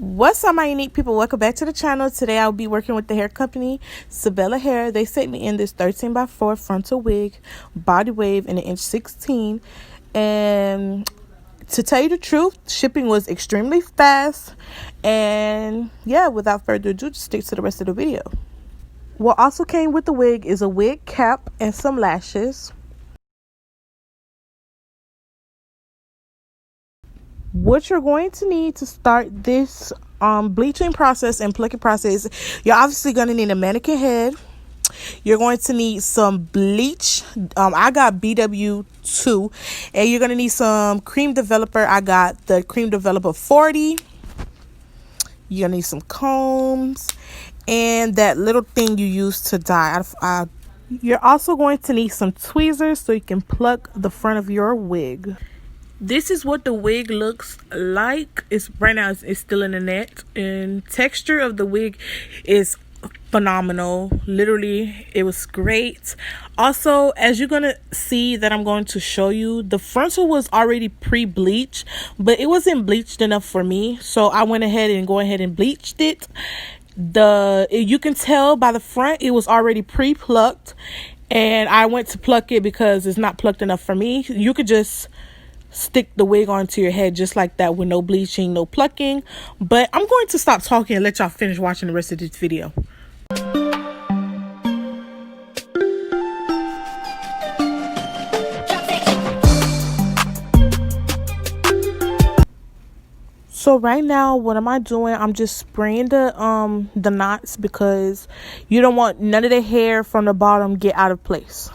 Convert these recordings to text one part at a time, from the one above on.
What's up, my unique people? Welcome back to the channel. Today I'll be working with the hair company Subella Hair. They sent me in this 13x4 frontal wig, body wave in an inch 16, and to tell you the truth, shipping was extremely fast. And yeah, without further ado, just stick to the rest of the video. What also came with the wig is a wig cap and some lashes. What you're going to need to start this bleaching process and plucking process, you're obviously going to need a mannequin head. You're going to need some bleach. I got BW2, and you're going to need some cream developer. I got the cream developer 40. You're going to need some combs and that little thing you use to dye. You're also going to need some tweezers so you can pluck the front of your wig. This is what the wig looks like. It's right now it's still in the net, and texture of the wig is phenomenal. Literally, it was great. Also, as you're gonna see that I'm going to show you, the frontal was already pre-bleached, but it wasn't bleached enough for me, so I went ahead and bleached it. You can tell by the front it was already pre-plucked, and I went to pluck it because it's not plucked enough for me. You could just stick the wig onto your head just like that with no bleaching, no plucking. But I'm going to stop talking and let y'all finish watching the rest of this video. So right now, what am I doing? I'm just spraying the knots because you don't want none of the hair from the bottom get out of place.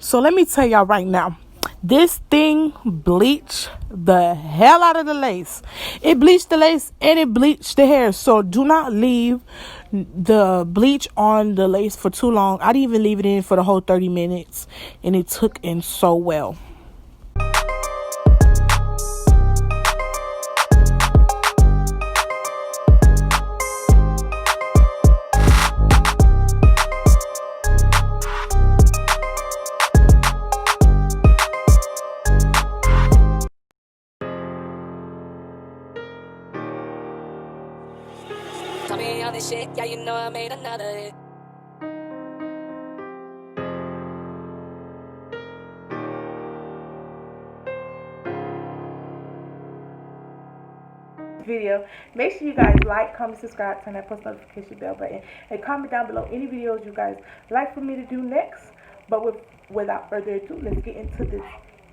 So let me tell y'all right now, this thing bleached the hell out of the lace. It bleached the lace and it bleached the hair. So do not leave the bleach on the lace for too long. I didn't even leave it in for the whole 30 minutes, and it took in so well. Tell me all this shit, yeah, you know I made another hit. Video, make sure you guys like, comment, subscribe, turn that post notification bell button, and comment down below any videos you guys like for me to do next. But without further ado, let's get into this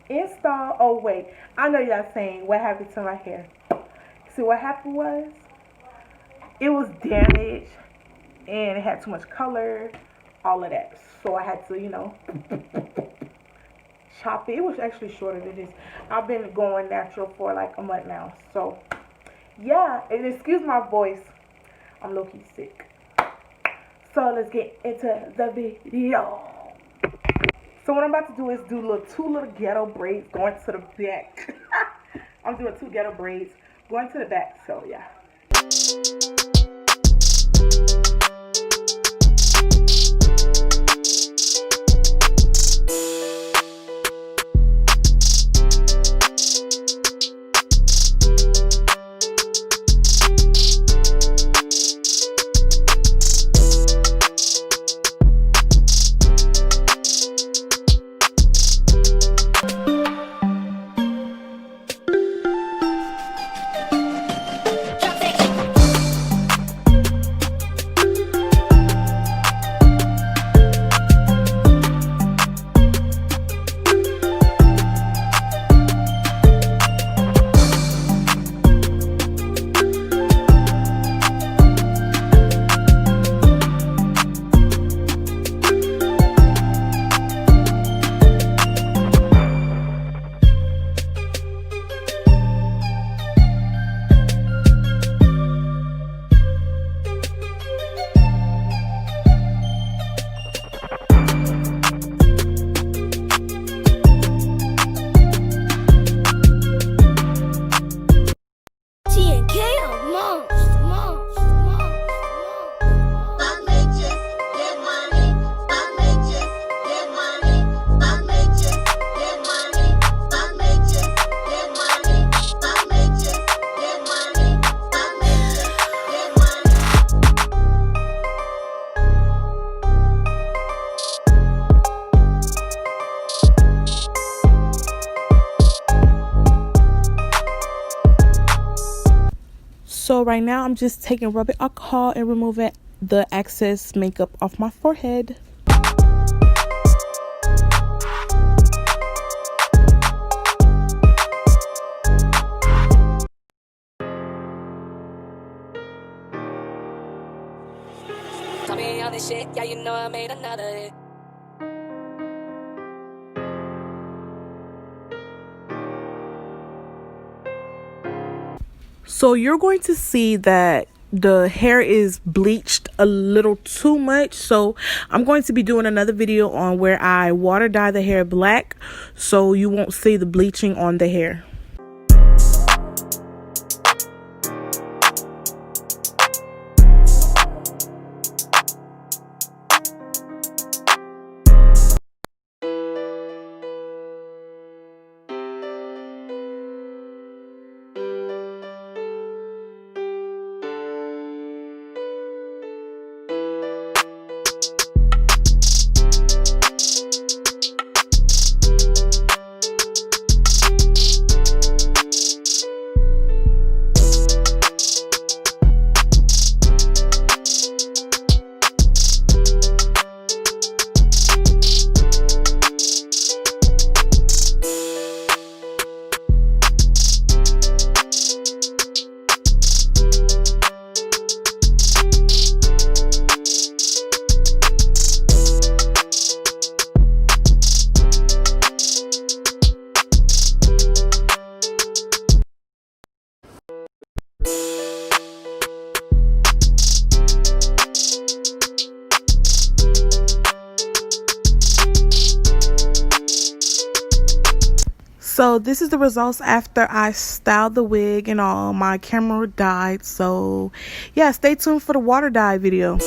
install. Oh wait, I know y'all saying what happened to my hair. See, what happened was it was damaged and it had too much color, all of that. So I had to, chop it. It was actually shorter than this. I've been going natural for like a month now. So yeah, and excuse my voice, I'm low-key sick. So let's get into the video. So what I'm about to do is do two little ghetto braids going to the back. I'm doing two ghetto braids going to the back. So yeah. So right now I'm just taking rubbing alcohol and removing the excess makeup off my forehead. Tell me all this shit, yeah, you know I made another hit. So you're going to see that the hair is bleached a little too much, so I'm going to be doing another video on where I water dye the hair black so you won't see the bleaching on the hair. So this is the results after I styled the wig and all. My camera died, so yeah, stay tuned for the water dye video.